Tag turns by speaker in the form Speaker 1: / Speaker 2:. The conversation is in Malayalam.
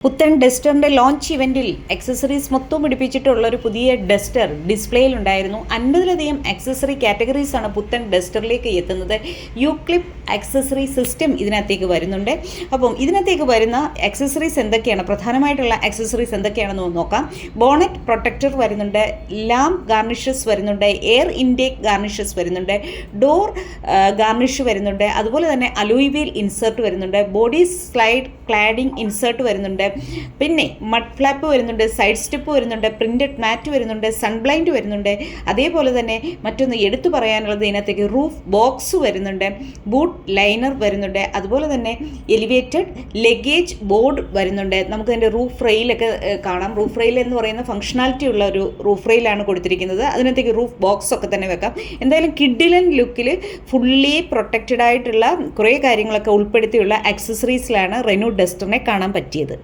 Speaker 1: പുത്തൻ ഡസ്റ്ററിൻ്റെ ലോഞ്ച് ഇവൻറ്റിൽ ആക്സസറീസ് മൊത്തം പിടിപ്പിച്ചിട്ടുള്ള ഒരു പുതിയ ഡസ്റ്റർ ഡിസ്പ്ലേയിലുണ്ടായിരുന്നു. 50ലധികം ആക്സസറി കാറ്റഗറീസാണ് പുത്തൻ ഡസ്റ്ററിലേക്ക് എത്തുന്നത്. യൂക്ലിപ്പ് ആക്സസറി സിസ്റ്റം ഇതിനകത്തേക്ക് വരുന്നുണ്ട്. അപ്പം ഇതിനകത്തേക്ക് വരുന്ന ആക്സസറീസ് എന്തൊക്കെയാണ്, പ്രധാനമായിട്ടുള്ള ആക്സസറീസ് എന്തൊക്കെയാണെന്ന് നോക്കാം. ബോണറ്റ് പ്രൊട്ടക്ടർ വരുന്നുണ്ട്, ലാമ്പ് ഗാർണിഷസ് വരുന്നുണ്ട്, എയർ ഇൻടേക്ക് ഗാർണിഷസ് വരുന്നുണ്ട്, ഡോർ ഗാർണിഷ് വരുന്നുണ്ട്, അതുപോലെ തന്നെ അലോയ് വീൽ ഇൻസേർട്ട് വരുന്നുണ്ട്, ബോഡി സ്ലൈഡ് ക്ലാഡിംഗ് ഇൻസേർട്ട് വരുന്നുണ്ട്, പിന്നെ മഡ് ഫ്ലാപ്പ് വരുന്നുണ്ട്, സൈഡ് സ്റ്റെപ്പ് വരുന്നുണ്ട്, പ്രിന്റഡ് മാറ്റ് വരുന്നുണ്ട്, സൺബ്ലൈൻഡ് വരുന്നുണ്ട്. അതേപോലെ തന്നെ മറ്റൊന്ന് എടുത്തു പറയാനുള്ളത് ഇതിനകത്തേക്ക് റൂഫ് ബോക്സ് വരുന്നുണ്ട്, ബൂട്ട് ലൈനർ വരുന്നുണ്ട്, അതുപോലെ തന്നെ എലിവേറ്റഡ് ലഗേജ് ബോർഡ് വരുന്നുണ്ട്. നമുക്ക് അതിൻ്റെ റൂഫ് റെയിലൊക്കെ കാണാം. റൂഫ് റെയിൽ എന്ന് പറയുന്ന ഫംഗ്ഷനാലിറ്റി ഉള്ള ഒരു റൂഫ് റെയിലാണ് കൊടുത്തിരിക്കുന്നത്. അതിനകത്തേക്ക് റൂഫ് ബോക്സ് ഒക്കെ തന്നെ വെക്കാം. എന്തായാലും കിഡിലൻ ലുക്കിൽ ഫുള്ളി പ്രൊട്ടക്റ്റഡ് ആയിട്ടുള്ള കുറേ കാര്യങ്ങളൊക്കെ ഉൾപ്പെടുത്തിയുള്ള ആക്സസറീസിലാണ് റെനോ ഡസ്റ്ററിനെ കാണാൻ പറ്റിയത്.